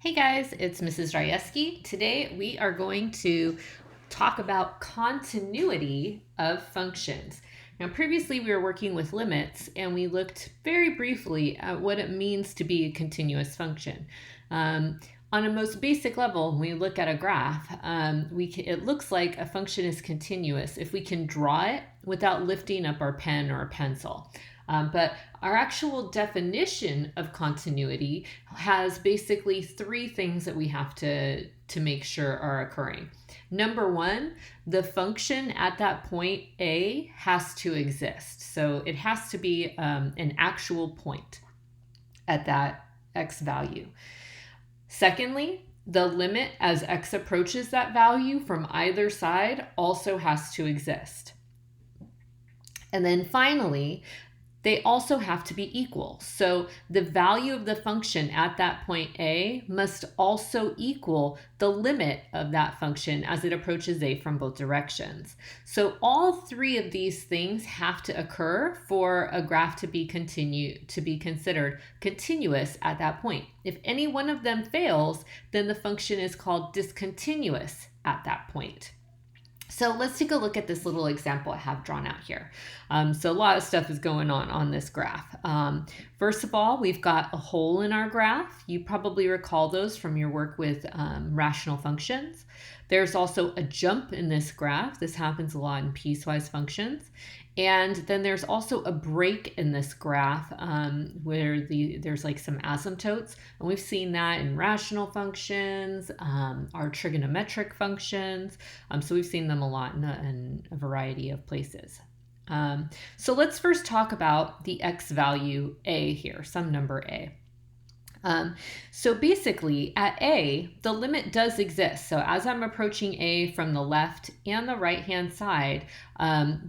Hey guys, it's Mrs. Rajewski. Today we are going to talk about continuity of functions. Now, previously we were working with limits and we looked very briefly at what it means to be a continuous function. On a most basic level, when we look at a graph, it looks like a function is continuous if we can draw it without lifting up our pen or a pencil. But our actual definition of continuity has basically three things that we have to make sure are occurring. Number one, the function at that point A has to exist. So it has to be an actual point at that x value. Secondly, the limit as x approaches that value from either side also has to exist. And then finally, they also have to be equal. So the value of the function at that point A must also equal the limit of that function as it approaches A from both directions. So all three of these things have to occur for a graph to be considered continuous at that point. If any one of them fails, then the function is called discontinuous at that point. So let's take a look at this little example I have drawn out here. So a lot of stuff is going on this graph. First of all, we've got a hole in our graph. You probably recall those from your work with rational functions. There's also a jump in this graph. This happens a lot in piecewise functions. And then there's also a break in this graph where there's like some asymptotes. And we've seen that in rational functions, our trigonometric functions. So we've seen them a lot in a variety of places. So let's first talk about the x value a here, some number a. So basically at A, the limit does exist. So as I'm approaching A from the left and the right-hand side,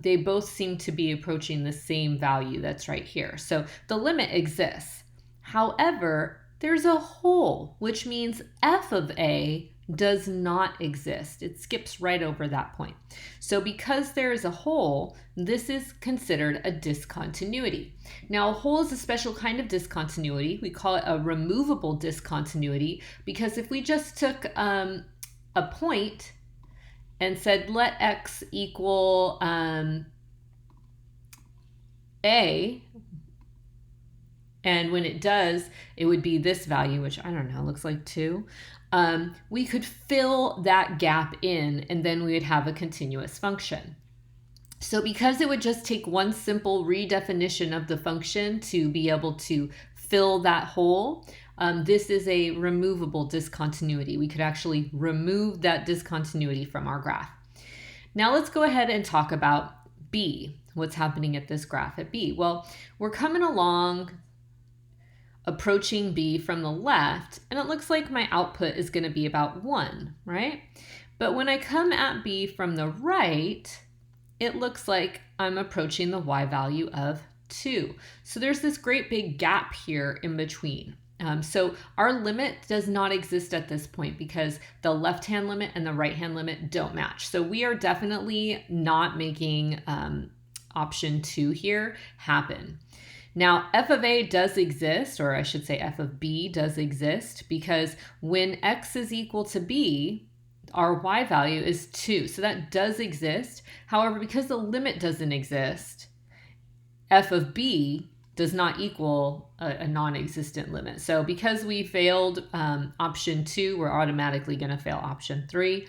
they both seem to be approaching the same value that's right here. So the limit exists. However, there's a hole, which means f of A does not exist. It skips right over that point. So because there is a hole, this is considered a discontinuity. Now, a hole is a special kind of discontinuity. We call it a removable discontinuity because if we just took a point and said let x equal a, and when it does, it would be this value, which I don't know, looks like 2. We could fill that gap in and then we would have a continuous function. So because it would just take one simple redefinition of the function to be able to fill that hole, this is a removable discontinuity. We could actually remove that discontinuity from our graph. Now let's go ahead and talk about B. What's happening at this graph at B? Well, we're coming along approaching B from the left, and it looks like my output is going to be about 1, right? But when I come at B from the right, it looks like I'm approaching the y value of 2. So there's this great big gap here in between. So our limit does not exist at this point because the left-hand limit and the right-hand limit don't match. So we are definitely not making option 2 here happen. Now, f of a does exist, or I should say f of b does exist, because when x is equal to b, our y value is 2. So that does exist. However, because the limit doesn't exist, f of b does not equal a non-existent limit. So because we failed option 2, we're automatically going to fail option 3.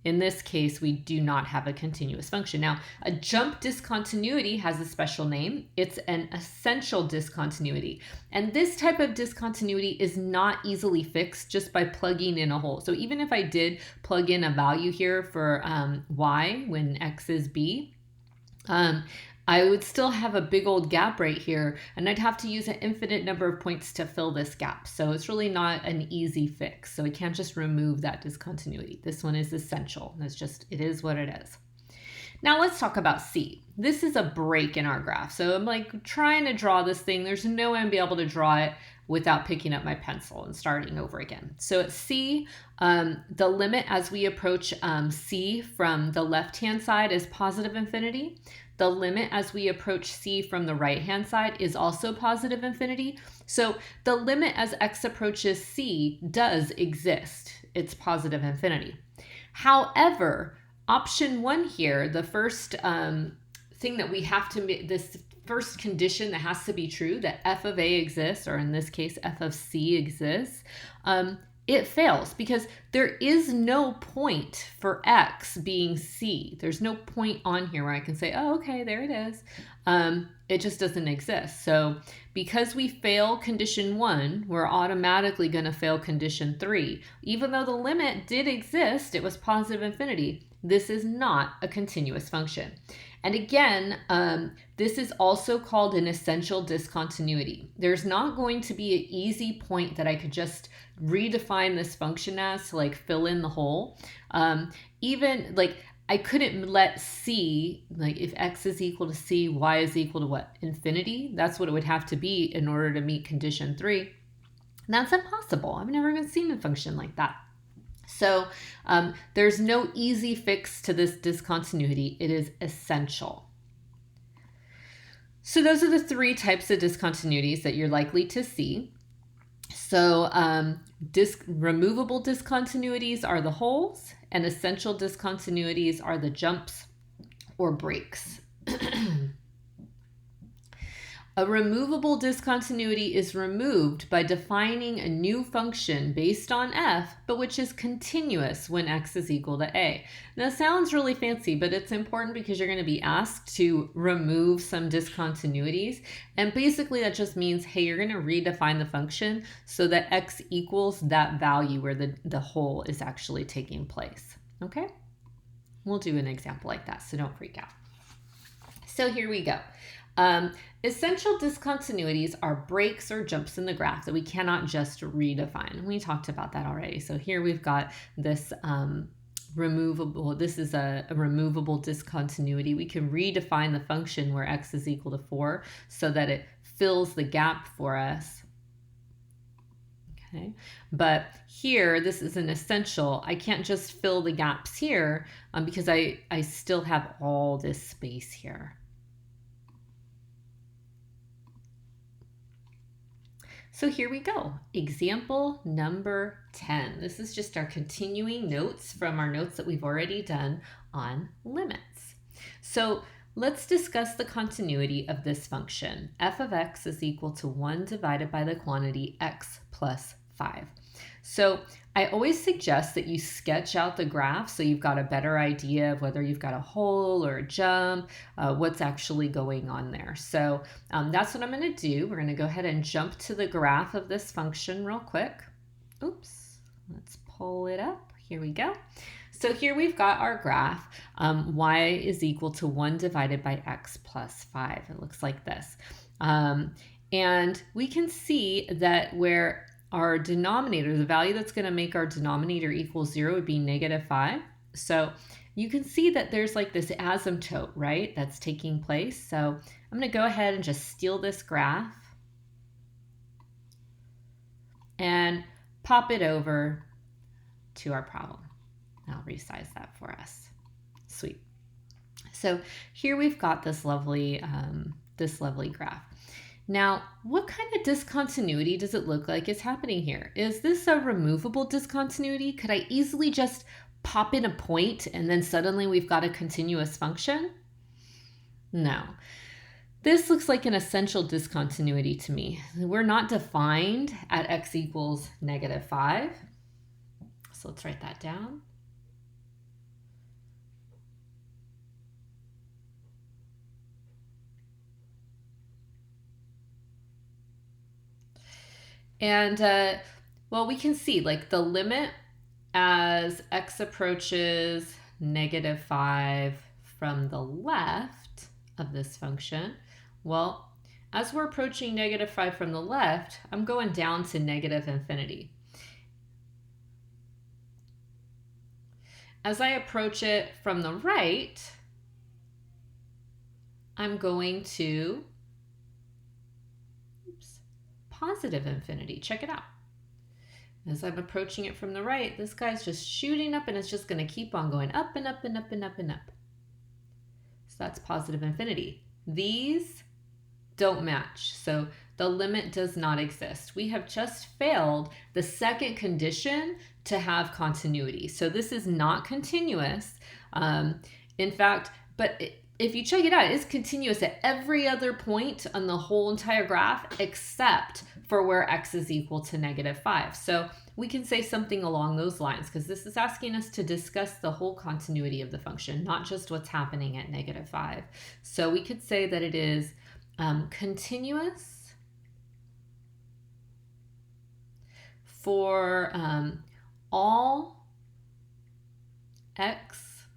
In this case, we do not have a continuous function. Now, a jump discontinuity has a special name. It's an essential discontinuity. And this type of discontinuity is not easily fixed just by plugging in a hole. So even if I did plug in a value here for y when x is b, I would still have a big old gap right here, and I'd have to use an infinite number of points to fill this gap. So it's really not an easy fix. So we can't just remove that discontinuity. This one is essential. It is what it is. Now let's talk about C. This is a break in our graph. So I'm like trying to draw this thing. There's no way I'm be able to draw it without picking up my pencil and starting over again. So at C, the limit as we approach C from the left-hand side is positive infinity. The limit as we approach C from the right-hand side is also positive infinity. So the limit as x approaches c does exist. It's positive infinity. However, option 1 here, the first thing that we have to make, this first condition that has to be true, that f of a exists, or in this case, f of c exists, it fails because there is no point for x being c. There's no point on here where I can say, oh, okay, there it is. It just doesn't exist. So because we fail condition 1, we're automatically going to fail condition 3. Even though the limit did exist, it was positive infinity. This is not a continuous function. And again, this is also called an essential discontinuity. There's not going to be an easy point that I could just redefine this function as to like fill in the hole. Even like I couldn't let c, like if x is equal to c, y is equal to what? Infinity. That's what it would have to be in order to meet condition 3. That's impossible. I've never even seen a function like that. So there's no easy fix to this discontinuity. It is essential. So those are the 3 types of discontinuities that you're likely to see. So removable discontinuities are the holes, and essential discontinuities are the jumps or breaks. A removable discontinuity is removed by defining a new function based on f, but which is continuous when x is equal to a. Now, that sounds really fancy, but it's important because you're going to be asked to remove some discontinuities. And basically, that just means, hey, you're going to redefine the function so that x equals that value where the hole is actually taking place. Okay? We'll do an example like that, so don't freak out. So here we go. Essential discontinuities are breaks or jumps in the graph that we cannot just redefine. We talked about that already. So here we've got this removable, this is a removable discontinuity. We can redefine the function where x is equal to 4 so that it fills the gap for us. Okay, but here, this is an essential. I can't just fill the gaps here because I still have all this space here. So here we go. Example number 10. This is just our continuing notes from our notes that we've already done on limits. So let's discuss the continuity of this function. F of x is equal to 1 divided by the quantity x plus 5. So I always suggest that you sketch out the graph so you've got a better idea of whether you've got a hole or a jump, what's actually going on there. So that's what I'm going to do. We're going to go ahead and jump to the graph of this function real quick. Oops, let's pull it up. Here we go. So here we've got our graph. Y is equal to 1 divided by x plus 5. It looks like this. And we can see that where our denominator, the value that's going to make our denominator equal 0 would be -5. So you can see that there's like this asymptote, right, that's taking place. So I'm going to go ahead and just steal this graph and pop it over to our problem. I'll resize that for us. Sweet. So here we've got this lovely graph. Now, what kind of discontinuity does it look like is happening here? Is this a removable discontinuity? Could I easily just pop in a point and then suddenly we've got a continuous function? No. This looks like an essential discontinuity to me. We're not defined at x equals -5. So let's write that down. And, well, we can see like the limit as x approaches -5 from the left of this function. Well, as we're approaching -5 from the left, I'm going down to -infinity. As I approach it from the right, I'm going to positive infinity. Check it out. As I'm approaching it from the right, this guy's just shooting up and it's just going to keep on going up and up and up and up and up. So that's positive infinity. These don't match. So the limit does not exist. We have just failed the second condition to have continuity. So this is not continuous. In fact, but if you check it out, it's continuous at every other point on the whole entire graph except for where x is equal to -5. So we can say something along those lines because this is asking us to discuss the whole continuity of the function, not just what's happening at -5. So we could say that it is continuous for all x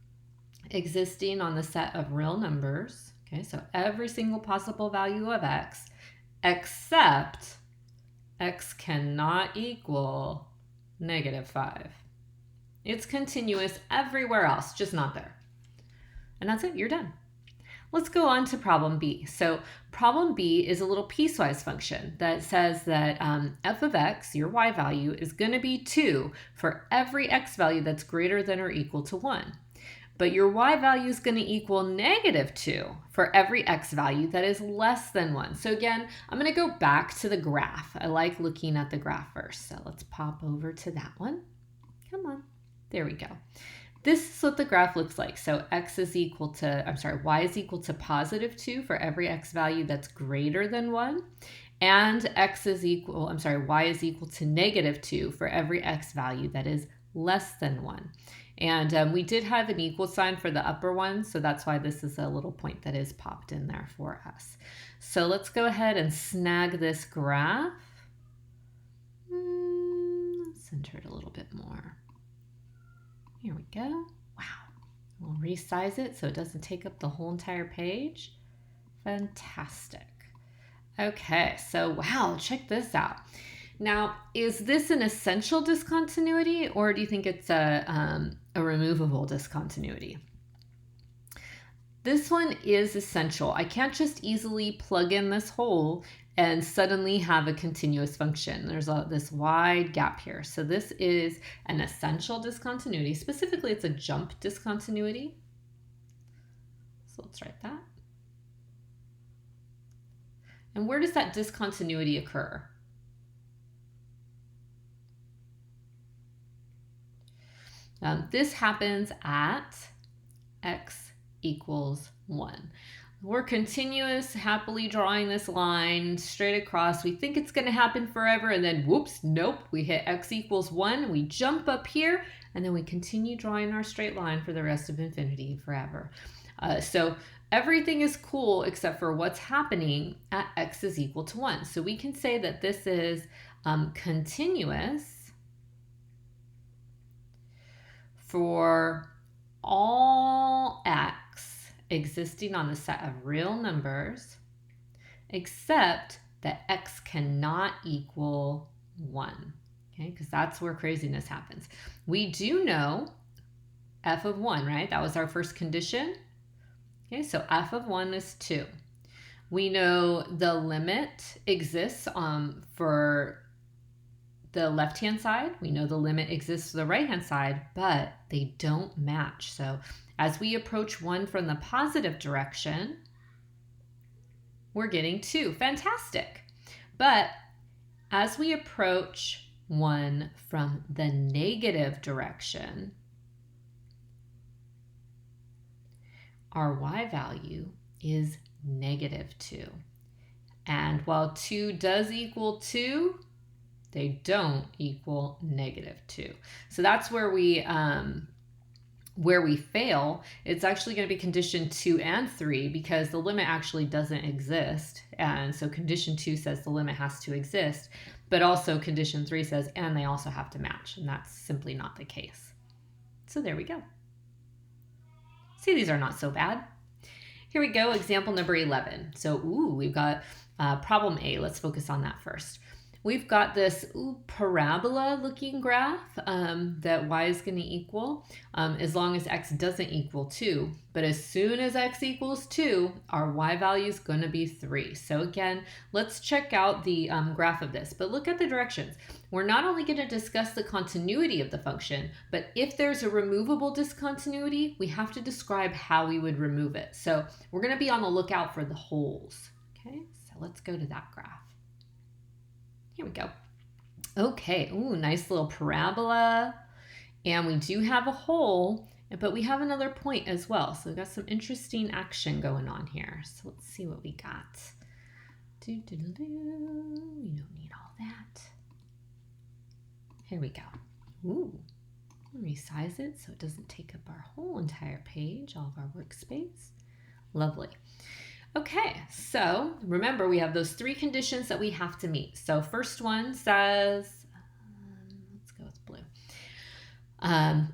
existing on the set of real numbers. Okay, so every single possible value of x, except x cannot equal -5. It's continuous everywhere else, just not there. And that's it, you're done. Let's go on to problem B. So problem B is a little piecewise function that says that f of x, your y value, is going to be 2 for every x value that's greater than or equal to 1. But your y value is going to equal -2 for every x value that is less than 1. So again, I'm going to go back to the graph. I like looking at the graph first. So let's pop over to that one. Come on. There we go. This is what the graph looks like. So y is equal to +2 for every x value that's greater than 1. And y is equal to -2 for every x value that is less than 1. And we did have an equal sign for the upper one, so that's why this is a little point that is popped in there for us. So let's go ahead and snag this graph. Let's center it a little bit more. Here we go. Wow. We'll resize it so it doesn't take up the whole entire page. Fantastic. Okay, so wow, check this out. Now, is this an essential discontinuity, or do you think it's a removable discontinuity? This one is essential. I can't just easily plug in this hole and suddenly have a continuous function. There's this wide gap here. So this is an essential discontinuity. Specifically, it's a jump discontinuity. So let's write that. And where does that discontinuity occur? This happens at x equals 1. We're continuous, happily drawing this line straight across. We think it's going to happen forever, and then whoops, nope, we hit x equals 1. We jump up here, and then we continue drawing our straight line for the rest of infinity forever. So everything is cool except for what's happening at x is equal to 1. So we can say that this is continuous for all x existing on the set of real numbers, except that x cannot equal 1, okay? Because that's where craziness happens. We do know f of 1, right? That was our first condition. Okay, so f of 1 is 2. We know the limit exists for the left-hand side. We know the limit exists for the right-hand side, but they don't match. So as we approach 1 from the positive direction, we're getting 2. Fantastic. But as we approach 1 from the negative direction, our y value is -2. And while 2 does equal 2, they don't equal -2. So that's where we fail. It's actually going to be condition 2 and 3 because the limit actually doesn't exist. And so condition 2 says the limit has to exist, but also condition 3 says, and they also have to match. And that's simply not the case. So there we go. See, these are not so bad. Here we go, example number 11. So, we've got problem A. Let's focus on that first. We've got this parabola looking graph that y is going to equal as long as x doesn't equal 2. But as soon as x equals 2, our y value is going to be 3. So again, let's check out the graph of this. But look at the directions. We're not only going to discuss the continuity of the function, but if there's a removable discontinuity, we have to describe how we would remove it. So we're going to be on the lookout for the holes. Okay, so let's go to that graph. Here we go. Okay, ooh, nice little parabola. And we do have a hole, but we have another point as well. So we've got some interesting action going on here. So let's see what we got. We don't need all that. Here we go. Ooh, resize it so it doesn't take up our whole entire page, all of our workspace. Lovely. Okay, so remember we have those 3 conditions that we have to meet. So first one says, let's go with blue,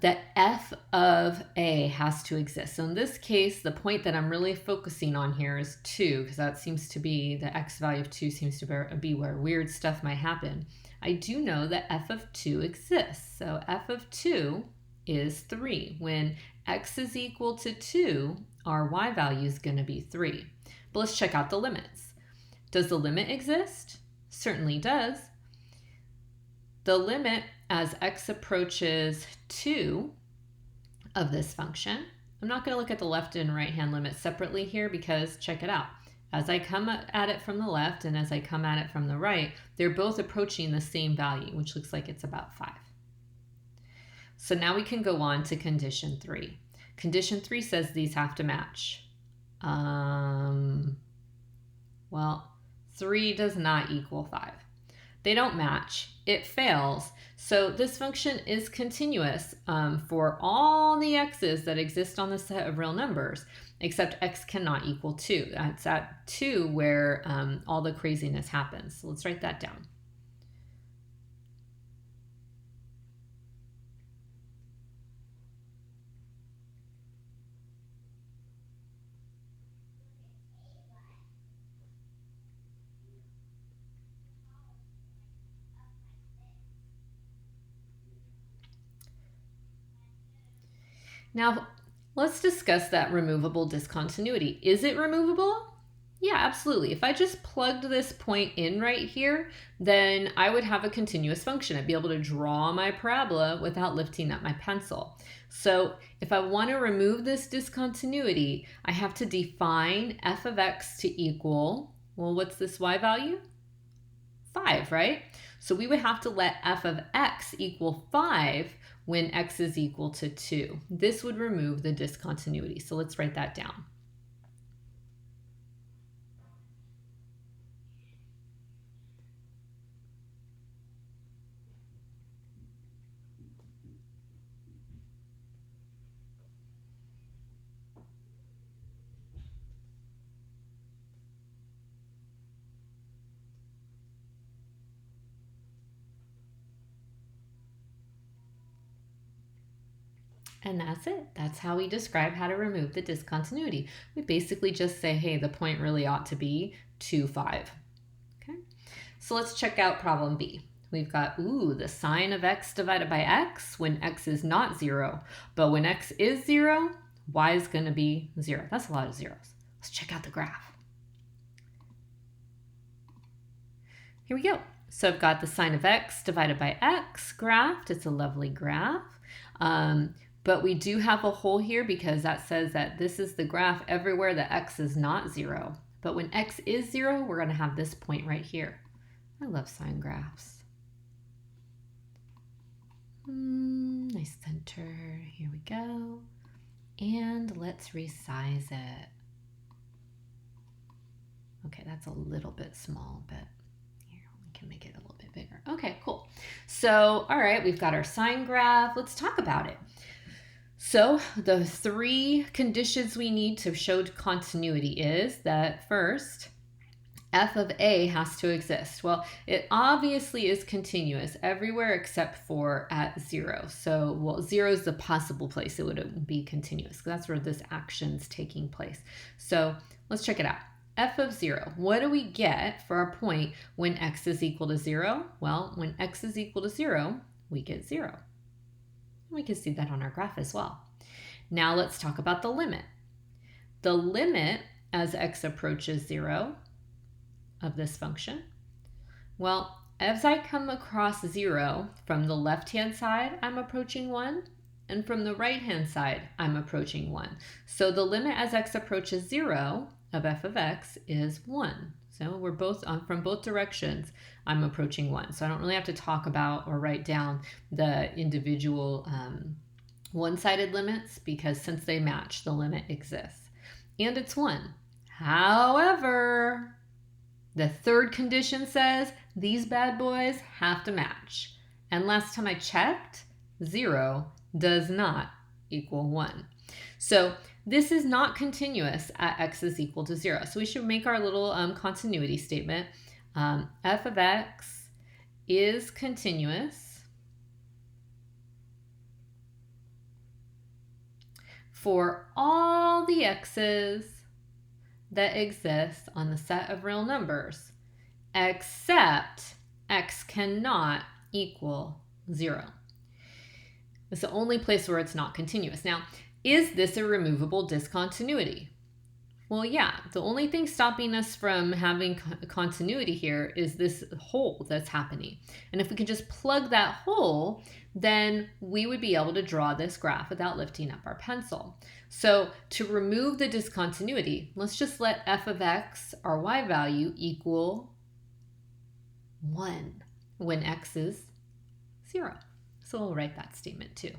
that f of a has to exist. So in this case, the point that I'm really focusing on here is 2, because that seems to be, the x value of 2 seems to be where weird stuff might happen. I do know that f of 2 exists. So f of 2 is 3. When x is equal to 2, our y value is going to be 3. But let's check out the limits. Does the limit exist? Certainly does. The limit as x approaches 2 of this function, I'm not going to look at the left and right hand limits separately here because check it out. As I come at it from the left and as I come at it from the right, they're both approaching the same value, which looks like it's about 5. So now we can go on to condition 3. Condition 3 says these have to match. Well, 3 does not equal 5. They don't match. It fails. So this function is continuous for all the x's that exist on the set of real numbers, except x cannot equal 2. That's at 2 where all the craziness happens. So let's write that down. Now, let's discuss that removable discontinuity. Is it removable? Yeah, absolutely. If I just plugged this point in right here, then I would have a continuous function. I'd be able to draw my parabola without lifting up my pencil. So if I want to remove this discontinuity, I have to define f of x to equal, well, what's this y value? 5, right? So we would have to let f of x equal 5 when x is equal to 2. This would remove the discontinuity. So let's write that down. And that's it. That's how we describe how to remove the discontinuity. We basically just say, hey, the point really ought to be 2, 5. Okay. So let's check out problem B. We've got, the sine of x divided by x when x is not 0. But when x is 0, y is going to be 0. That's a lot of zeros. Let's check out the graph. Here we go. So I've got the sine of x divided by x graphed. It's a lovely graph. But we do have a hole here because that says that this is the graph everywhere that x is not 0. But when x is 0, we're going to have this point right here. I love sine graphs. Nice center. Here we go. And let's resize it. Okay, that's a little bit small, but here we can make it a little bit bigger. Okay, cool. So, all right, we've got our sine graph. Let's talk about it. So the 3 conditions we need to show continuity is that first, f of a has to exist. Well, it obviously is continuous everywhere except for at 0. So, well, 0 is the possible place it would be continuous because that's where this action's taking place. So let's check it out. F of 0. What do we get for our point when x is equal to 0? Well, when x is equal to 0, we get 0. We can see that on our graph as well. Now let's talk about the limit. The limit as x approaches 0 of this function. Well, as I come across 0 from the left-hand side, I'm approaching 1, and from the right-hand side, I'm approaching 1. So the limit as x approaches 0 of f of x is 1. So we're both on from both directions. I'm approaching 1. So I don't really have to talk about or write down the individual one-sided limits because since they match, the limit exists. And it's 1. However, the third condition says these bad boys have to match. And last time I checked, 0 does not equal 1. So this is not continuous at x is equal to 0. So we should make our little continuity statement. F of x is continuous for all the x's that exist on the set of real numbers, except x cannot equal 0. It's the only place where it's not continuous. Now, is this a removable discontinuity? Well, yeah, the only thing stopping us from having continuity here is this hole that's happening. And if we can just plug that hole, then we would be able to draw this graph without lifting up our pencil. So to remove the discontinuity, let's just let f of x, our y value, equal 1 when x is 0. So we'll write that statement too.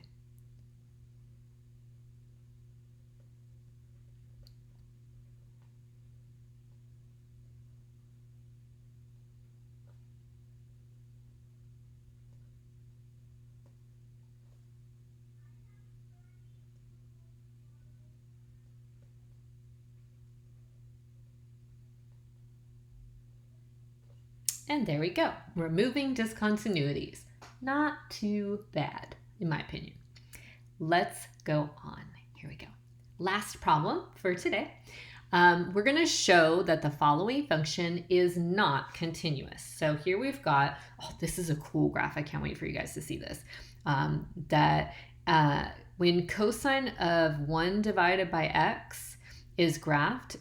And there we go, removing discontinuities. Not too bad, in my opinion. Let's go on. Here we go. Last problem for today. We're going to show that the following function is not continuous. So here we've got, oh, this is a cool graph. I can't wait for you guys to see this. When cosine of 1 divided by x is graphed,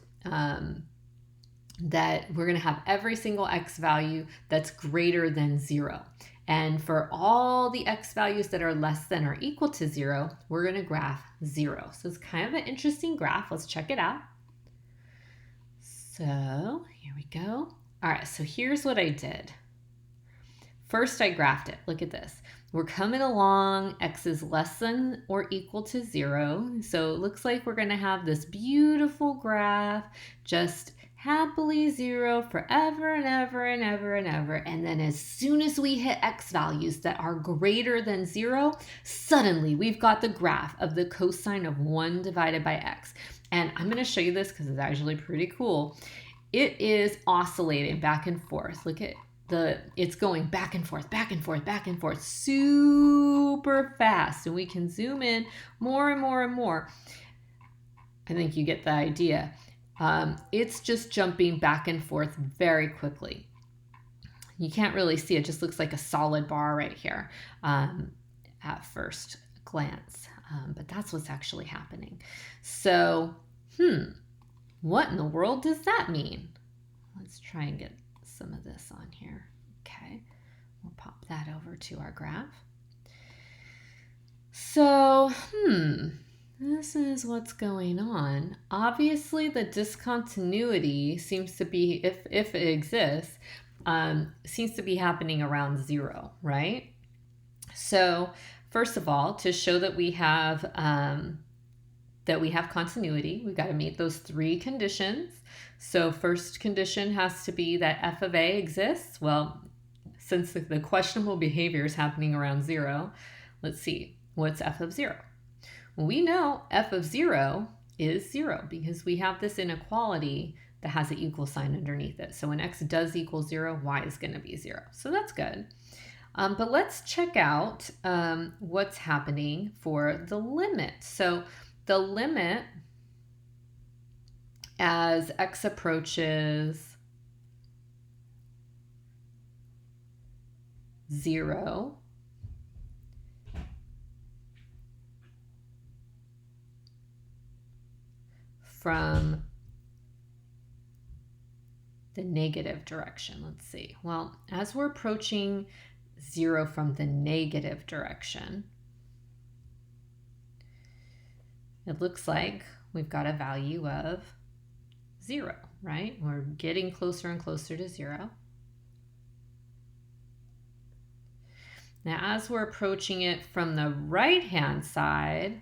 that we're going to have every single x value that's greater than 0. And for all the x values that are less than or equal to 0, we're going to graph 0. So it's kind of an interesting graph. Let's check it out. So here we go. All right, so here's what I did. First, I graphed it. Look at this. We're coming along. X is less than or equal to 0. So it looks like we're going to have this beautiful graph, just happily 0 forever and ever and ever and ever. And then as soon as we hit x values that are greater than 0, suddenly we've got the graph of the cosine of 1 divided by x. And I'm going to show you this because it's actually pretty cool. It is oscillating back and forth. Look at it's going back and forth, back and forth, back and forth, super fast. And we can zoom in more and more and more. I think you get the idea. It's just jumping back and forth very quickly. You can't really see it, just looks like a solid bar right here at first glance. But that's what's actually happening. So, what in the world does that mean? Let's try and get some of this on here. Okay, we'll pop that over to our graph. So, this is what's going on. Obviously, the discontinuity seems to be, if it exists, seems to be happening around 0, right? So, first of all, to show that we have continuity, we've got to meet those 3 conditions. So, first condition has to be that f of a exists. Well, since the questionable behavior is happening around 0, let's see, what's f of 0? We know f of 0 is 0 because we have this inequality that has an equal sign underneath it. So when x does equal 0, y is going to be 0. So that's good. But let's check out what's happening for the limit. So the limit as x approaches 0, from the negative direction. Let's see. Well, as we're approaching 0 from the negative direction, it looks like we've got a value of 0. right? We're getting closer and closer to 0. Now, as we're approaching it from the right-hand side,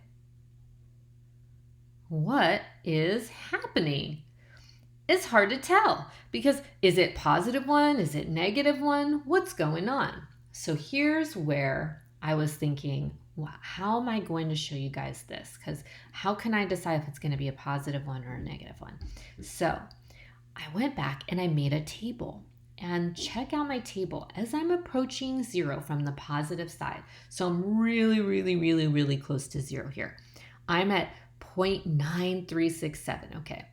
what is happening? It's hard to tell because is it +1? Is it -1? What's going on? So here's where I was thinking, wow, how am I going to show you guys this? Because how can I decide if it's going to be a +1 or a -1? So I went back and I made a table. And check out my table as I'm approaching 0 from the positive side. So I'm really, really, really, really close to 0 here. I'm at 0.9367. Okay.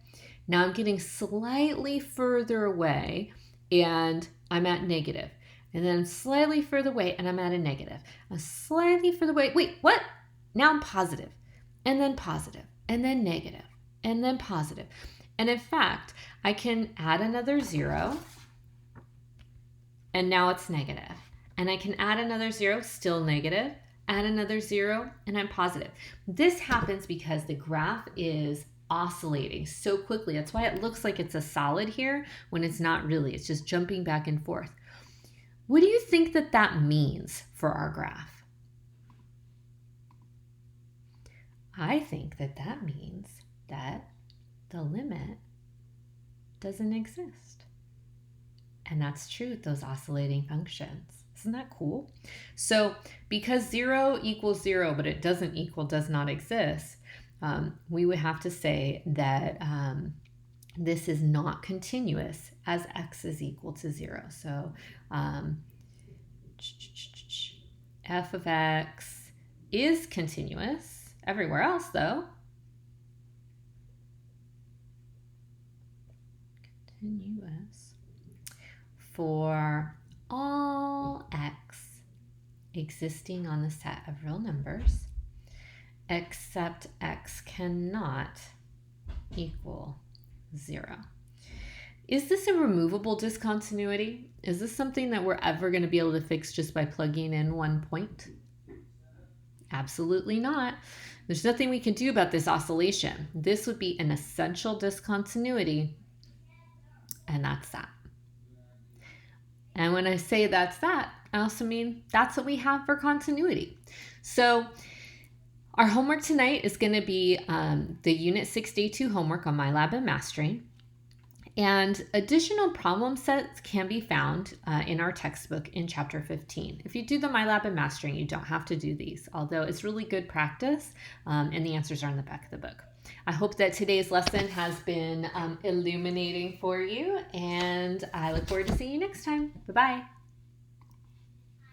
Now I'm getting slightly further away and I'm at negative. And then slightly further away and I'm at a negative. Slightly further away. Wait, what? Now I'm positive. And then positive. And then negative. And then positive. And in fact, I can add another 0. And now it's negative. And I can add another 0, still negative, add another 0, and I'm positive. This happens because the graph is oscillating so quickly. That's why it looks like it's a solid here when it's not really. It's just jumping back and forth. What do you think that that means for our graph? I think that that means that the limit doesn't exist. And that's true with those oscillating functions. Isn't that cool? So because 0 equals 0, but it doesn't equal does not exist, we would have to say that this is not continuous as x is equal to 0. So f of x is continuous everywhere else, though. Continuous for all x existing on the set of real numbers, except x cannot equal 0. Is this a removable discontinuity? Is this something that we're ever going to be able to fix just by plugging in one point? Absolutely not. There's nothing we can do about this oscillation. This would be an essential discontinuity, and that's that. And when I say that's that, I also mean that's what we have for continuity. So our homework tonight is going to be the Unit 6 Day 2 homework on MyLab and Mastering. And additional problem sets can be found in our textbook in Chapter 15. If you do the MyLab and Mastering, you don't have to do these, although it's really good practice, and the answers are in the back of the book. I hope that today's lesson has been illuminating for you, and I look forward to seeing you next time. Bye-bye.